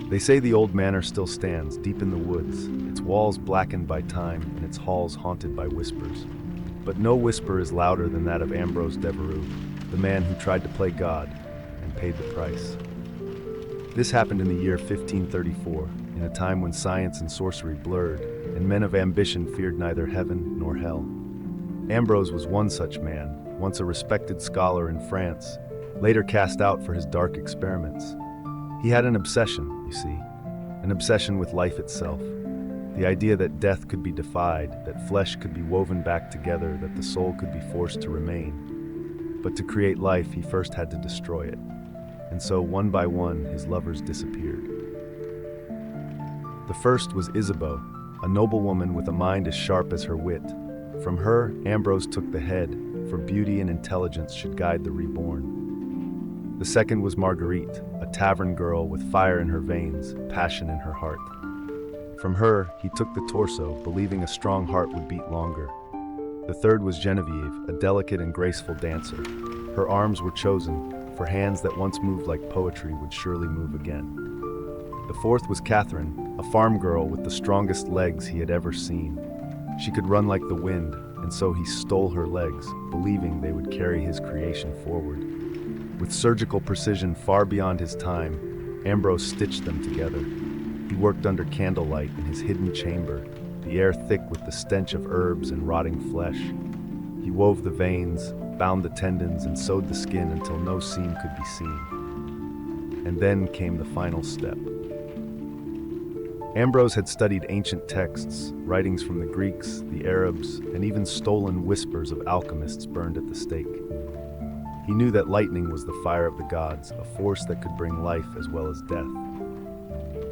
They say the old manor still stands deep in the woods, its walls blackened by time and its halls haunted by whispers. But no whisper is louder than that of Ambrose Deveraux, the man who tried to play God and paid the price. This happened in the year 1534, in a time when science and sorcery blurred, and men of ambition feared neither heaven nor hell. Ambrose was one such man, once a respected scholar in France, later cast out for his dark experiments. He had an obsession, you see, an obsession with life itself. The idea that death could be defied, that flesh could be woven back together, that the soul could be forced to remain. But to create life, he first had to destroy it. And so, one by one, his lovers disappeared. The first was Isabeau, a noblewoman with a mind as sharp as her wit. From her, Ambrose took the head, for beauty and intelligence should guide the reborn. The second was Marguerite, a tavern girl with fire in her veins, passion in her heart. From her, he took the torso, believing a strong heart would beat longer. The third was Genevieve, a delicate and graceful dancer. Her arms were chosen, for hands that once moved like poetry would surely move again. The fourth was Catherine, a farm girl with the strongest legs he had ever seen. She could run like the wind, and so he stole her legs, believing they would carry his creation forward. With surgical precision far beyond his time, Ambrose stitched them together. He worked under candlelight in his hidden chamber, the air thick with the stench of herbs and rotting flesh. He wove the veins, bound the tendons, and sewed the skin until no seam could be seen. And then came the final step. Ambrose had studied ancient texts, writings from the Greeks, the Arabs, and even stolen whispers of alchemists burned at the stake. He knew that lightning was the fire of the gods, a force that could bring life as well as death.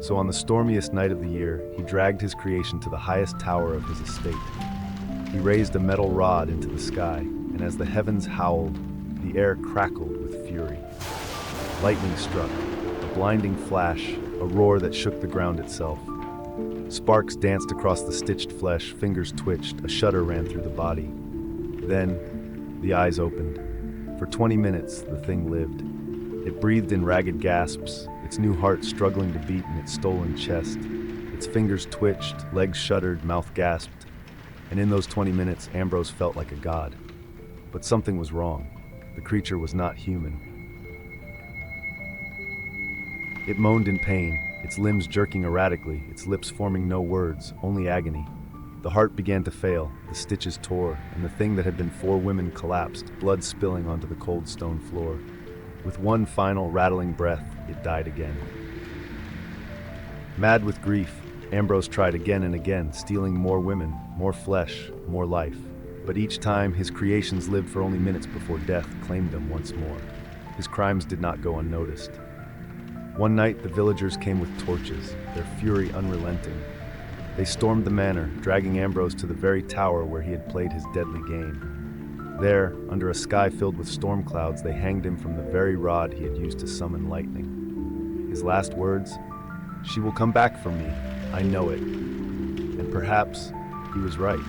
So on the stormiest night of the year, he dragged his creation to the highest tower of his estate. He raised a metal rod into the sky, and as the heavens howled, the air crackled with fury. Lightning struck, a blinding flash, a roar that shook the ground itself. Sparks danced across the stitched flesh, fingers twitched, a shudder ran through the body. Then, the eyes opened. For 20 minutes, the thing lived. It breathed in ragged gasps, its new heart struggling to beat in its stolen chest. Its fingers twitched, legs shuddered, mouth gasped. And in those 20 minutes, Ambrose felt like a god. But something was wrong. The creature was not human. It moaned in pain, its limbs jerking erratically, its lips forming no words, only agony. The heart began to fail, the stitches tore, and the thing that had been 4 women collapsed, blood spilling onto the cold stone floor. With one final rattling breath, it died again. Mad with grief, Ambrose tried again and again, stealing more women, more flesh, more life. But each time, his creations lived for only minutes before death claimed them once more. His crimes did not go unnoticed. One night, the villagers came with torches, their fury unrelenting. They stormed the manor, dragging Ambrose to the very tower where he had played his deadly game. There, under a sky filled with storm clouds, they hanged him from the very rod he had used to summon lightning. His last words, "She will come back for me, I know it." And perhaps he was right.